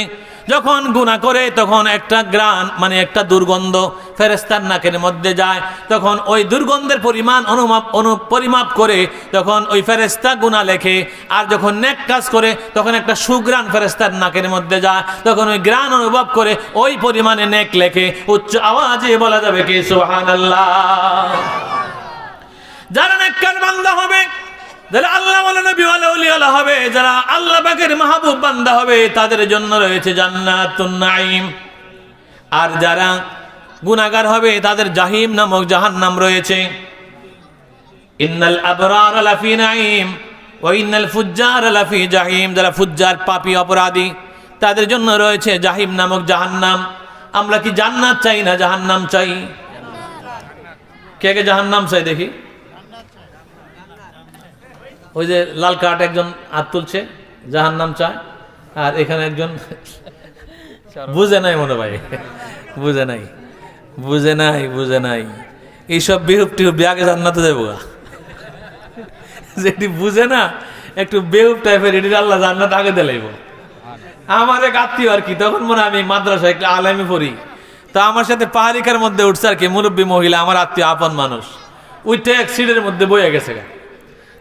যখন গুনাহ করে তখন একটা গ্রাণ মানে একটা দুর্গন্ধ ফেরেশতার নাকের মধ্যে যায়, তখন ওই দুর্গন্ধের পরিমাণ পরিমাপ করে তখন ওই ফেরেশতা গুনাহ লেখে। আর যখন নেক কাজ করে তখন একটা সুগ্রাণ ফেরেশতার নাকের মধ্যে যায়, তখন ওই গ্রাণ অনুভব করে ওই পরিমাণে নেক লেখে। উচ্চ আওয়াজে বলা যাবে কি সুবহানাল্লাহ। যারা নেককার বান্দা হবে, যারা আল্লাহ ওয়ালা নবী ওয়ালা ওলি ওয়ালা হবে, যারা আল্লাহ পাকের মাহবুব বান্দা হবে, তাদের জন্য রয়েছে জান্নাতুন নাঈম। আর যারা গুনাহগার হবে তাদের জাহিম নামক জাহান্নাম রয়েছে। ইন্নাল আবরার লাফি নাঈম ওয়া ইন্নাল ফুজ্জার লাফি জাহিম, যারা ফুজ্জার পাপী অপরাধী তাদের জন্য রয়েছে জাহিম নামক জাহান্নাম। আমরা কি জান্নাত চাই না জাহান্নাম চাই? কে কে জাহান্নাম চাই দেখি? ওই যে লাল কার্ড একজন হাত তুলছে, জাহান্নাম চায়। আর এখানে একজন বুঝে নাই মনে ভাই, বুঝে নাই, বুঝে নাই, বুঝে নাই। এইসব বেহুব টিহুব আগে জান্নাতে যাবো, যেটি বুঝে না একটু বেহুব টাইপের, এটি আল্লাহ জান্নাত আগে দিলাইব। আমার এক আত্মীয় আর কি, তখন মনে আমি মাদ্রাসায় আলেমে পড়ি, তো আমার সাথে পাহাড়িকার মধ্যে উঠছে আর কি মুরব্বী মহিলা, আমার আত্মীয় আপন মানুষ, উঠে এক সিটের মধ্যে বইয়া গেছে।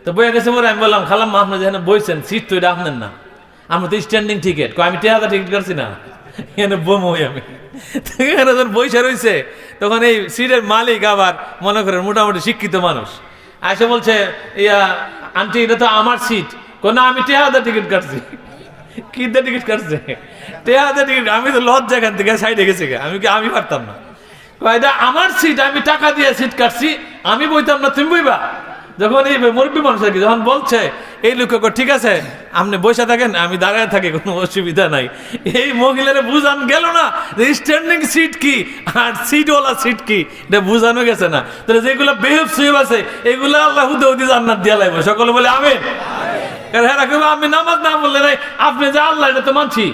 তো বইয়া গেছে পরে আমি বললাম, খালাম্মা আপনি যেখানে বইছেন সিট তো এটা আপনার না, আমরা তো স্ট্যান্ডিং টিকিট, আমি 1000 টিকিট করছি না, এখানে বমই আমি। এখানে যখন বইসা রয়েছে তখন এই সিটের মালিক আবার মনে করেন মোটামুটি শিক্ষিত মানুষ, এসে বলছে ইয়া আন্টি এটা তো আমার সিট। না আমি 1000 টিকিট কাটছি। কি দিয়ে টিকিট কাটছে? 1000 টিকিট। আমি তো লজ্জা এখান থেকে সাইডে গেছি, আমি পারতাম না। এটা আমার সিট, আমি টাকা দিয়ে সিট কাটছি, আমি বইতাম না, তুমি বইবা। যখন এই মুরব্বী মানুষ আর কি যখন বলছে, এই লোক ঠিক আছে আপনি বসে থাকেন, আমি দাঁড়ায় থাকি, কোনো অসুবিধা নাই। এই মহিলারা বুঝান গেল না যে স্ট্যান্ডিং সিট কি আর সিটওয়ালা সিট কি, এটা বুঝানো গেছে না। তাহলে যেগুলো বেহুব সুহেব আছে এগুলো আল্লাহ হুদে জান্নাত দিয়া লাগবে। সকলে বলে আমিন। আমি নামাজ না বললে নাই, আপনি যে আল্লাহ এটা তো মানছি,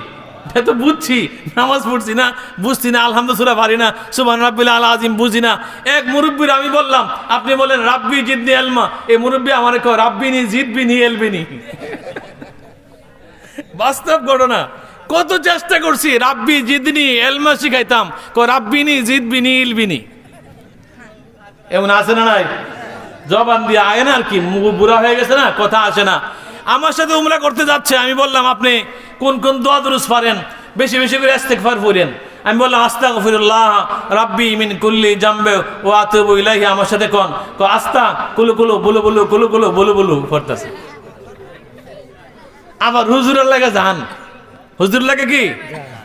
এটা তো বুঝছি, নামাজ পড়ছি না, বুঝছি না, আলহামদুলিল্লাহ পারি না, সুবহান রাব্বিল আলা আজিম বুঝি না। এক মুরব্বীর আমি বললাম, আপনি বলেন রাব্বি জিদনি এলমা, এই মুরব্বী আমার কয় রাব্বিনি জিদবিনি এলবিনি। বাস্তব ঘটনা, কত চেষ্টা করছি রাব্বি জিদনি এলমা শিখাইতাম, কয় রাব্বিনি জিদবিনি ইলবিনি। এমন আছে না নাই? জবান দিয়ে আয় না আর কি, বুড়া হয়ে গেছে না, কথা আসে না। আমার সাথে উমরা করতে যাচ্ছে, আমি বললাম আপনি কোন কোন দোয়া দুরুস পারেন, বেশি বেশি করে ইস্তিগফার পড়েন। আমি বললাম আস্তাগফিরুল্লাহ রাব্বি মিন কুল্লি জামবে ওয়া আতুবু ইলাইহি। আমার সাথে কোন আস্তা কুলু কুলু বুলু বুলু কুলু কুলু বুলু বুলু পড়তেছে। আবার হুজুরের লাগে যান, হুজুর লাগে কি,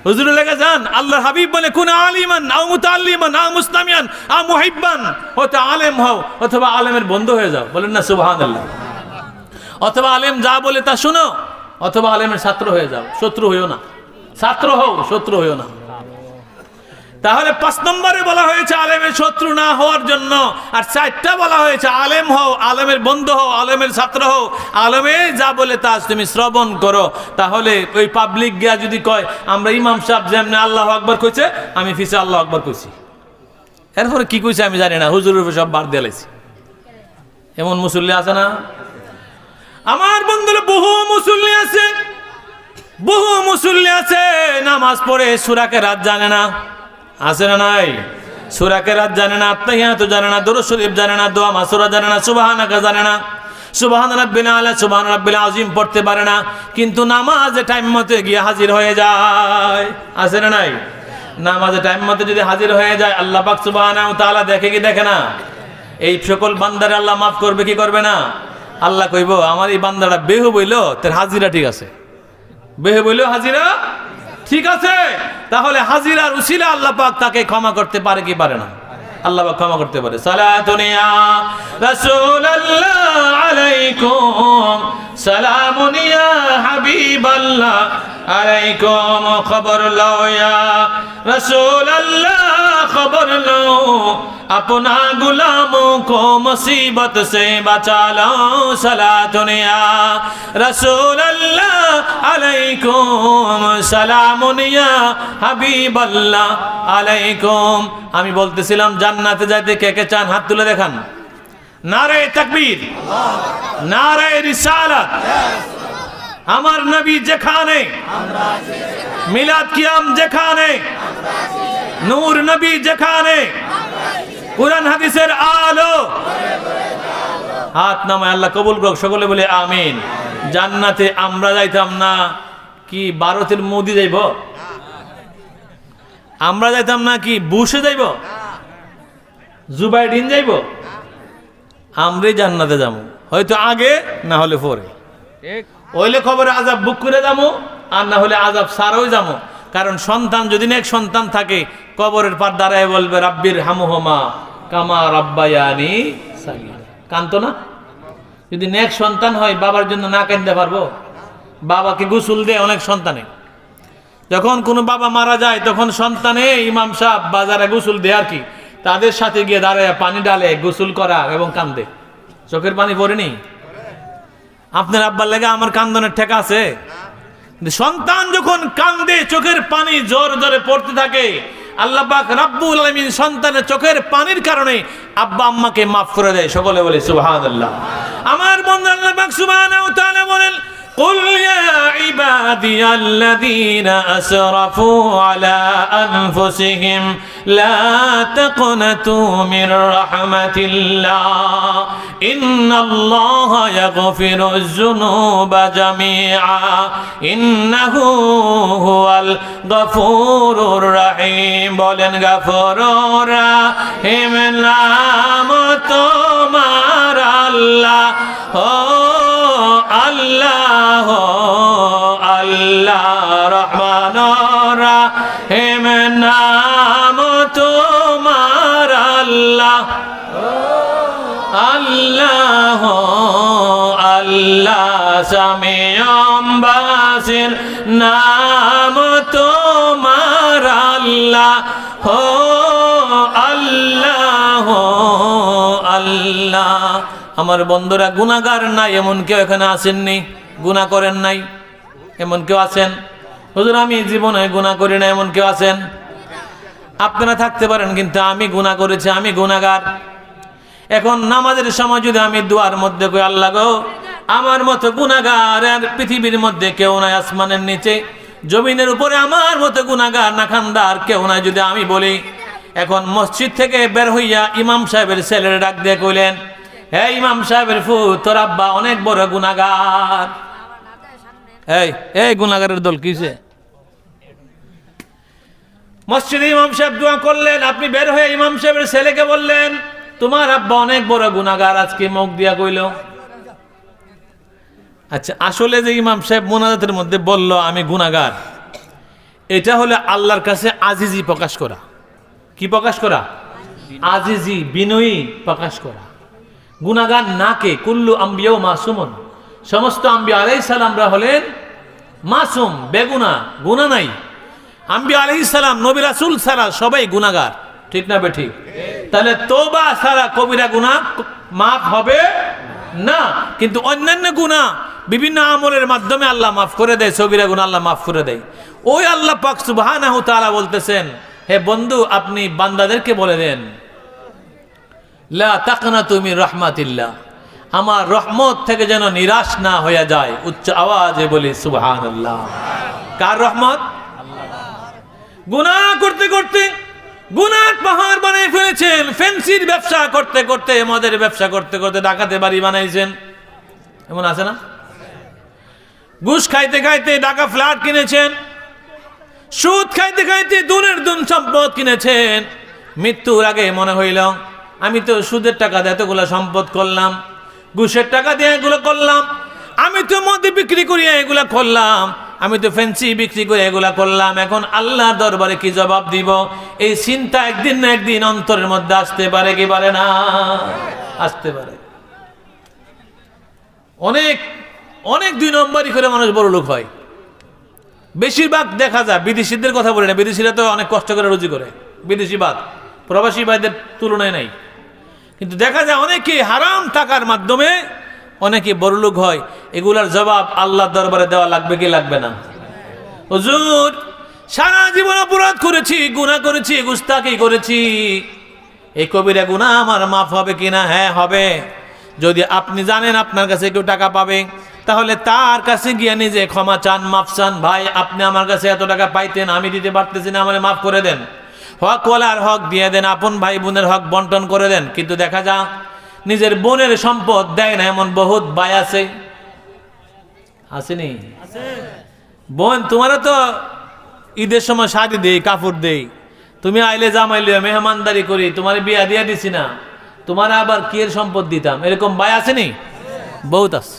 হুজুরের লাগে যান। আল্লাহর হাবিব বলে কুন আলিমান আও মুতাআল্লিমান আও মুসতামিয়ান আও মুহিব্বান, হতে আলেম হও অথবা আলেমের বন্ধু হয়ে যাও। বলেন না সুবহানাল্লাহ। অথবা আলেম যা বলে তা শুনো, অথবা আলেমের ছাত্র হয়ে যাও, শত্রু হইও না। ছাত্র হও, শত্রু হইও না। তাহলে 5 নম্বরে বলা হয়েছে আলেমের শত্রু না হওয়ার জন্য, আর 4টা বলা হয়েছে আলেম হও, আলেমের বন্ধু হও, আলেমের ছাত্র হও। আলেমে যা বলে তা তুমি শ্রবণ করো। তাহলে ওই পাবলিক গিয়া যদি কয় আমরা ইমাম সাহেব যেমনি আল্লাহু আকবার কইছে, আমি ফিসে আল্লাহু আকবার কইছি, এরপরে কি কইছে আমি জানি না, হুজুরের উপর সব বার দিয়ে লাইছি। এমন মুসল্লি আছে না আমার বন্ধুরা? বহু মুসল্লি আছে, বহু মুসল্লি আছে নামাজ পড়ে সূরা কেরাত জানে না, আছে না নাই? সূরা কেরাত জানে না, আত্তাহিয়াত জানে না, দুরূদ শরীফ জানে না, দোয়া মাসুরা জানে না, সুবহানাকা জানে না, সুবহান রাব্বিল আলা সুবহান রাব্বিল আযীম পড়তে পারে না, কিন্তু নামাজে টাইম মতো গিয়ে হাজির হয়ে যায়, আছে না নাই? নামাজে টাইম মতো যদি হাজির হয়ে যায় আল্লাহ পাক সুবহানাহু ওয়া তাআলা দেখে কি দেখে না? এই সকল বান্দারে আল্লাহ মাফ করবে কি করবে না? আল্লাহ কইব আমার এই বান্দাটা বেহু বইল, তার হাজিরা ঠিক আছে, বেহু বইল হাজিরা ঠিক আছে। তাহলে হাজিরার উসিলা আল্লাহ পাক তাকে ক্ষমা করতে পারে কি পারে না? আল্লাহ পাক ক্ষমা করতে পারে। সালাতুন ইয়া রাসূলুল্লাহ আলাইকুম, সালামুন ইয়া হাবিবাল্লাহ আলাইকুম, খবর লাও ইয়া রাসূলুল্লাহ खबर लो, अपना गुलामों को मुसीबत से बचा लो। सलातुनिया रसूल अल्लाह अलैकुम, सलामुनिया হাবিব আল্লাহ আলাইকুম। আমি বলতেছিলাম জান্নাতে যাইতে কে কে চান? হাত তুলে দেখান। নারে তাকবীর, নারে রিসালাত। আমার নবী যেখানে, মিলাদ কিয়াম যেখানে, নূর নবী যেখানে, কুরআন হাদিসের আলো। হাত নামায় আল্লাহ কবুল করুক, সকলে বলে আমিন। জান্নাতে আমরা যাইতাম না কি ভারতের মোদি যাইব? আমরা যাইতাম না কি বুশে যাইব, জুবাইডিন যাইব? আমরাই জান্নাতে যাবো, হয়তো আগে না হলে পরে। হইলে খবরে আযাব বুক করে যাবো, আর না হলে আযাব সারও যাবো। কারণ সন্তান যদি নেক সন্তান থাকে, কবরের পার দাঁড়ায় বলবে রাব্বির হামহুমা কামা রাব্বায়ানি সাগীরা। কানতো না? যদি নেক সন্তান হয় বাবার জন্য না কাঁদতে পারবো? বাবাকে গোসল দেয় অনেক সন্তানে। যখন কোনো বাবা মারা যায় তখন সন্তানে ইমাম সাহেব বাজারে গোসল দেয় আর কি, তাদের সাথে গিয়ে দাঁড়ায় পানি ডালে, গোসল করা এবং কান্দে। চোখের পানি পড়েনি? আপনার আব্বার লেগে আমার কান্দনের ঠেকা আছে? সন্তান যখন কান্দে, চোখের পানি জোর জোরে পড়তে থাকে, আল্লাহ পাক রব্বুল আলামিন সন্তানের চোখের পানির কারণে আব্বা আম্মাকে মাফ করে দেয়। সকলে বলে সুবহানাল্লাহ। আমার বন্ধু আল্লাহ পাক সুবহানাহু ওয়া তাআলা বলেন, قل يا عبادي الذين أسرفوا على أنفسهم لا تقنطوا من رحمة الله إن الله يغفر الذنوب جميعا إنه هو الغفور الرحيم। বলেন গফুর রহিম নাম তোমার আল্লাহ, আল্লাহ আল্লাহ রহমান রহিম নাম তোমার আল্লাহ, আল্লাহ আল্লাহ সামিউম বাসির নাম তোমার আল্লাহ, আল্লাহ আল্লাহ। আমার বন্ধুরা, গুনাহগার নাই এমন কেউ এখানে আসেননি? গুনাহ করেন নাই এমন কেউ আছেন? হুজুর আমি জীবনে গুনাহ করি না এমন কেউ আছেন? আপনারা থাকতে পারেন, কিন্তু আমি গুনাহ করেছি, আমি গুনাহগার। এখন নামাজের সময় যদি আমি দুয়ার মধ্যে কই আল্লাহ গো আমার মতো গুনাহগার আর পৃথিবীর মধ্যে কেউ নাই, আসমানের নিচে জমিনের উপরে আমার মতো গুনাহগার নাখানদার কেউ নাই, যদি আমি বলি, এখন মসজিদ থেকে বের হইয়া ইমাম সাহেবের ছেলের ডাক দিয়ে কইলেন, হে ইমাম সাহেবের ফু, তোর আব্বা অনেক বড় গুনাহগার। এই গুনাহগারের দল কিসে? মসজিদে ইমাম সাহেব দোয়া করলেন, আপনি বের হয়ে ইমাম সাহেবের ছেলেকে বললেন তোমার আব্বা অনেক বড় গুনাহগার, আজকে মুখ দিয়া কইল। আচ্ছা, আসলে যে ইমাম সাহেব মুনাজাতের মধ্যে বলল আমি গুনাহগার, এটা হলো আল্লাহর কাছে আজিজি প্রকাশ করা। কি প্রকাশ করা? আজিজি, বিনয়ী প্রকাশ করা। গুনাহগার না কে? কুল্লু আম্বিয়া মাসুমুন, সমস্ত আম্বিয়া আলাইহিস সালামরা হলেন মাসুম, বেগুনাহ, গুনাহ নাই। আম্বিয়া আলাইহিস সালাম, নবী রাসূল ছাড়া সবাই গুনাহগার, ঠিক না বেঠিক? তাহলে তওবা ছাড়া কবিরা গুনাহ মাফ হবে না, কিন্তু অন্যান্য গুনাহ বিভিন্ন আমলের মাধ্যমে আল্লাহ মাফ করে দেয়, সগীরা গুনাহ আল্লাহ মাফ করে দেয়। ওই আল্লাহ পাক সুবহানাহু ওয়া তাআলা বলতেছেন, হে বন্ধু আপনি বান্দাদেরকে বলে দেন লা তাকনাতু মির রাহমাতিল্লাহ, আমার রহমত থেকে যেন নিরাশ না হয়ে যায়। উচ্চ আওয়াজে বলি সুবহানাল্লাহ। কার রহমত? গুনাহ করতে করতে গুনার পাহাড় বানিয়ে ফেলেছেন, ফেন্সির ব্যবসা করতে করতে, মদের ব্যবসা করতে করতে ডাকাতে বাড়ি বানাইছেন, এমন আছে না? ঘুষ খাইতে খাইতে ঢাকা ফ্ল্যাট কিনেছেন, সুদ খাইতে খাইতে দুনের দুন সম্পদ কিনেছেন। মৃত্যুর আগে মনে হইল আমি তো সুদের টাকা দিয়ে এতগুলো সম্পদ করলাম, ঘুষের টাকা দিয়ে এগুলো করলাম, আমি তো মদ বিক্রি করিয়া এগুলা করলাম, আমি তো ফেন্সি বিক্রি করে এগুলা করলাম, এখন আল্লাহর দরবারে কি জবাব দিব? এই চিন্তা একদিন না একদিন অন্তরের মধ্যে আসতে পারে কি পারে না? আসতে পারে। অনেক অনেক দুই নম্বরই করে মানুষ বড় লোক হয়। বেশিরভাগ দেখা যায়, বিদেশিদের কথা বলি না, বিদেশিরা তো অনেক কষ্ট করে রুজি করে, বিদেশি বাদ, প্রবাসী ভাইদের তুলনায় নাই। কিন্তু দেখা যায় অনেকে হারাম টাকার মাধ্যমে অনেকে বড়লোক হয়। এগুলার জবাব আল্লাহর দরবারে দেওয়া লাগবে কি লাগবে না? হুজুর সারা জীবন অপরাধ করেছি, গুনাহ করেছি, গুস্তাখি করেছি, এই কবিরা গুনাহ আমার মাফ হবে কিনা? হ্যাঁ হবে। যদি আপনি জানেন আপনার কাছে কেউ টাকা পাবে, তাহলে তার কাছে গিয়ে নিজে ক্ষমা চান, মাফ চান। ভাই আপনি আমার কাছে এত টাকা পাইতেন, আমি দিতে পারতেছি না, আমারে মাফ করে দেন। হক ওয়ালার হক দিয়ে দেন, আপন ভাই বোনের হক বন্টন করে দেন। কিন্তু দেখা যা নিজের বোনের সম্পদ দেয় না এমন বহুত ভাই আছে, আসেনি? বোন তোমারও তো ঈদের সময় শাড়ি দেই, কাপড় দেই, তুমি আইলে জামাইলে মেহমানদারি করি, তোমার বিয়া দিয়া দিছি না, তোমার আবার কি এর সম্পদ দিতাম, এরকম ভাই আসেনি? বহুত আছে।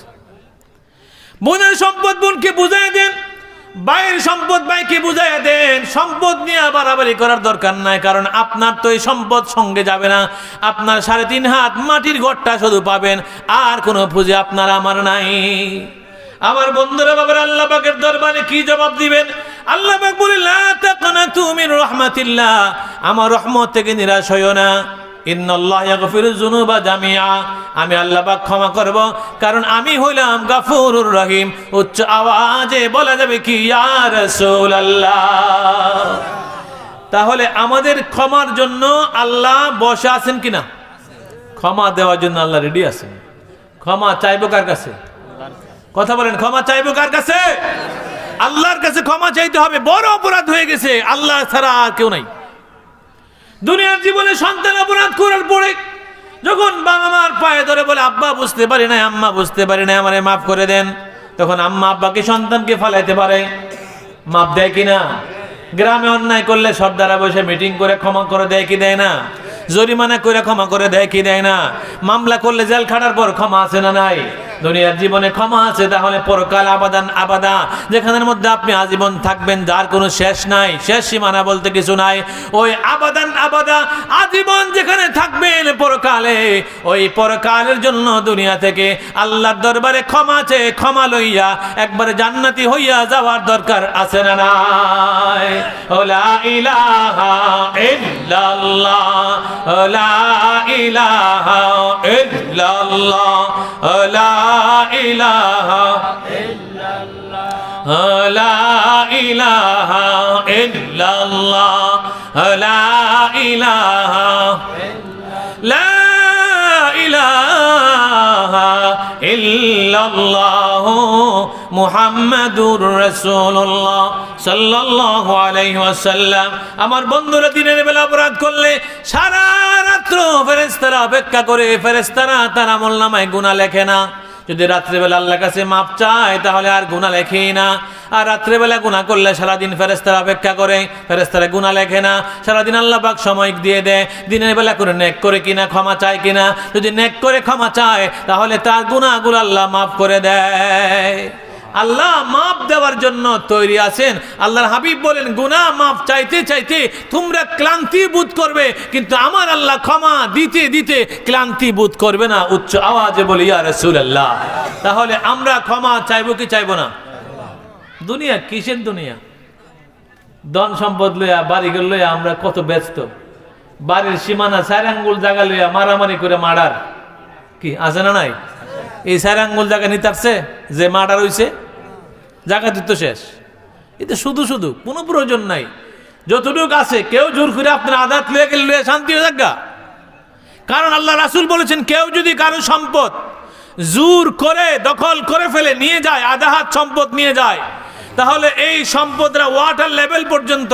বোনের সম্পদ বোনকে বুঝাই দেন, ভাইয়ের সম্পদ ভাইকে বুঝাই দেন। সম্পদ নিয়ে বাড়াবাড়ি করার দরকার নাই, কারণ আপনার তো এই সম্পদ সঙ্গে যাবে না। আপনার 3.5 হাত মাটির ঘরটা শুধু পাবেন, আর কোনো পুঁজি আপনার আমার নাই। আমার বন্ধুরা বাবার আল্লাহ পাকের দরবারে কি জবাব দিবেন? আল্লাহ পাক বলে লা তাকনাতু মির রাহমাতিল্লাহ, আমার রহমত থেকে নিরাশ হইও না। ইন্নাল্লাহ ইয়াগফিরু যুনুবা জামিআ, আমি আল্লাহ পাক ক্ষমা করব, কারণ আমি হইলাম গাফুরুর রহিম। উচ্চ আওয়াজে বলা যাবে কি ইয়া রাসূলুল্লাহ। তাহলে আমাদের ক্ষমার জন্য আল্লাহ বসে আছেন কিনা? ক্ষমা দেওয়ার জন্য আল্লাহ রেডি আছেন। ক্ষমা চাইবো কার কাছে? কথা বলেন, ক্ষমা চাইবো কার কাছে? আল্লাহর কাছে ক্ষমা চাইতে হবে। বড় অপরাধ হয়ে গেছে, আল্লাহ ছাড়া আর কেউ নাই। দুনিয়ার জীবনে সন্তান অপরাধ করার পরে যখন বাবা মার পায়ে ধরে বলে আব্বা বুঝতে পারি না, আম্মা বুঝতে পারি না, আমারে মাফ করে দেন, তখন আম্মা আব্বাকে সন্তানকে ফালাইতে পারে? মাফ দেয় কিনা? গ্রামে অন্যায় করলে সর্দারা বসে মিটিং করে ক্ষমা করে দেয় কি দেয় না? জরিমানা করে ক্ষমা করে দেয় কি দেয় না? মামলা করলে জেল খাটার পর ক্ষমা আছে না নাই? দুনিয়ার জীবনে ক্ষমা আছে, তাহলে পরকাল আবাদান আবাদা, যেখানের মধ্যে আপনি আজীবন থাকবেন, যার কোনো শেষ নাই, শেষ সীমানা বলতে কিছু নাই। ওই আবাদান আবাদা, আজীবন যেখানে থাকবেন পরকালে, ওই পরকালের জন্য দুনিয়া থেকে আল্লাহর দরবারে ক্ষমা আছে। ক্ষমা লইয়া একবারে জান্নাতি হইয়া যাওয়ার দরকার আছে না নাই? লা ইলাহা ইল্লাল্লাহ, লা ইলাহা ইল্লাল্লাহ, লা ইলাহা ইল্লাল্লাহ, লা ইলাহা ইল্লাল্লাহ, লা ইলাহা লা ইলাহা ইল্লাল্লাহ মুহাম্মাদুর রাসূলুল্লাহ সাল্লাল্লাহু আলাইহি ওয়াসাল্লাম। আমার বন্ধুরা দিনের বেলা অপরাধ করলে সারা রাত্র ফেরেশতারা অপেক্ষা করে, ফেরেশতারা তার আমলনামায় গুনাহ লেখে না। যদি রাত্রেবেলা আল্লাহর কাছে মাপ চায় তাহলে আর গুনাহ লেখেই না। আর রাত্রেবেলা গুনাহ করলে সারাদিন ফেরেশতারা অপেক্ষা করে, ফেরেশতারা গুনাহ লেখে না। সারাদিন আল্লাহ পাক সময় দিয়ে দেয়, দিনের বেলা করে নেক করে কিনা ক্ষমা চায় কিনা। যদি নেক করে ক্ষমা চায় তাহলে তার গুনাহগুলো আল্লাহ মাফ করে দেয়। আল্লাহ মাফ দেওয়ার জন্য তৈরি আছেন। আল্লাহর হাবিব বলেন, গুনাহ মাফ চাইতে চাইতে তোমরা ক্লান্তি বোধ করবে, কিন্তু আমার আল্লাহ ক্ষমা দিতে দিতে ক্লান্তি বোধ করবে না। উচ্চ আওয়াজে বলি ইয়া রাসূলুল্লাহ। তাহলে আমরা ক্ষমা চাইবো কি চাইবো না? দুনিয়া কিসের দুনিয়া? ধন সম্পদ লইয়া, বাড়িঘর লইয়া আমরা কত ব্যস্ত। বাড়ির সীমানা 4 আঙ্গুল জায়গা লইয়া মারামারি করে মার্ডার কি আছে না নাই? এই 4 আঙ্গুল জায়গা নিতে আসছে যে মার্ডার হইছে, জায়গা দিত শেষ। এটা শুধু শুধু কোনো প্রয়োজন নাই। যতটুকু আছে কেউ জোর করে আপনার আদাত লয়ে গেলে লয়ে শান্তি হয়ে যাক। কারণ আল্লাহ রাসূল বলেছেন, কেউ যদি কারো সম্পদ জোর করে দখল করে ফেলে নিয়ে যায়, আধা হাত সম্পদ নিয়ে যায়, তাহলে এই সম্পদরা ওয়াটার লেভেল পর্যন্ত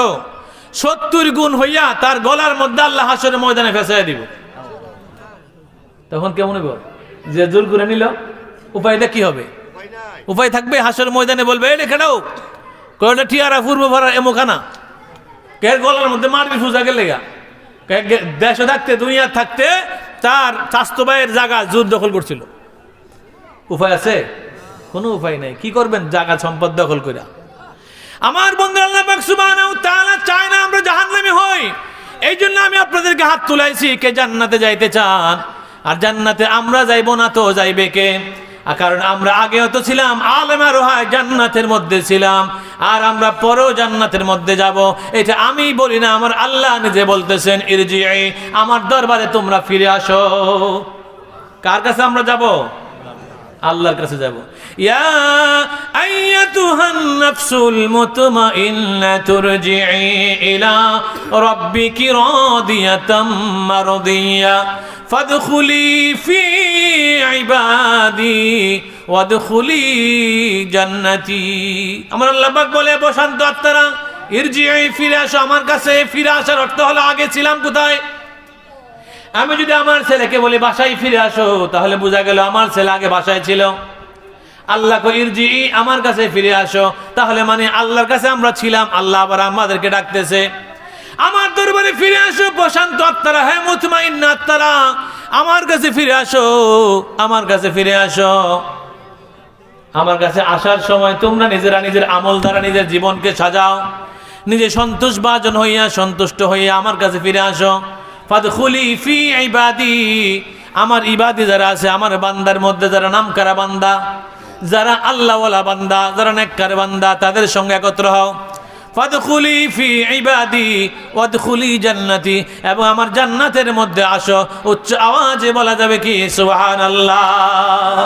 70 গুণ হইয়া তার গলার মধ্যে আল্লাহ হাসরের ময়দানে ফেসাইয়া দিব। তখন কেমন হবে? যে জোর করে নিল উপায়টা কি হবে? উপায় থাকবে? হাসরের ময়দানে বলবে এই রেখেটাও কয়টা টিয়ারা পূর্ব ভরা এমোখানা কে গলার মধ্যে মারবি ফুজা গেলে গা। দেশে থাকতে, দুনিয়া থাকতে তার স্বাস্থ্য ভাইয়ের জায়গা জোর দখল করছিল। উপায় আছে? কোনো উপায় নাই। কি করবেন জায়গা সম্পদ দখল করে? আমার বন্ধু, আল্লাহ পাক সুবহানাহু ওয়া তাআলা চায় না আমরা জাহান্নামী হই। এই জন্য আমি আপনাদেরকে হাত তুলাইছি, কে জান্নাতে যাইতে চান? আর জান্নাতে আমরা যাইব না তো যাইবে কে? কারণ আমরা আগেও তো ছিলাম আলেমা রোহায় জান্নাতের মধ্যে ছিলাম, আর আমরা পরেও জান্নাতের মধ্যে যাব। এটা আমি বলি না, আমার আল্লাহ নিজে বলতেছেন ইরজিই, আমার দরবারে তোমরা ফিরে আসো। কার কাছে আমরা যাব? আল্লাহর কাছে যাব। ইয়া আইয়াতুহান নাফসুল মুতমাইন্না তুরজিই ইলা রাব্বিকি রাদিয়াতাম মারদিয়া ফাদখুলি ফি ইবাদি ওয়াদখুলি জান্নাতি। আমার আল্লাহ পাক বলে, বশান্ত আত্মারা, ইরজিই, ফিরে আসো আমার কাছে। ফিরে আসার অর্থ হলো আগে ছিলাম কোথায়? আমি যদি আমার ছেলেকে বলি বাসায় ফিরে আসো, তাহলে বোঝা গেল আমার ছেলে আগে বাসায় ছিল। আল্লাহ কই ইরজিই, আমার কাছে ফিরে আসো, তাহলে মানে আল্লাহর কাছে আমরা ছিলাম, আল্লাহ আবার আমাদেরকে ডাকতেছে আমার দরবারে ফিরে আসো। প্রশান্ত আত্মারা, হ্যাঁ মুতমাইন্না আত্মারা, আমার কাছে ফিরে আসো, আমার কাছে ফিরে আসো। আমার কাছে আসার সময় তোমরা নিজেরা নিজের আমল দ্বারা নিজের জীবনকে সাজাও, নিজে সন্তুষ্ট হইয়া সন্তুষ্ট হইয়া আমার কাছে ফিরে আসো। ফাদখুলি ফি ইবাদি, আমার ইবাদি যারা আছে, আমার বান্দার মধ্যে যারা নামকারা বান্দা, যারা আল্লাহওয়ালা বান্দা, যারা নেককার বান্দা, তাদের সঙ্গে একত্র হও। ফাদখুলি ফি ইবাদি ওয়াদখুলি জান্নাতি, এবং আমার জান্নাতের মধ্যে আসো। উচ্চ আওয়াজে বলা যাবে কি সুবহানাল্লাহ।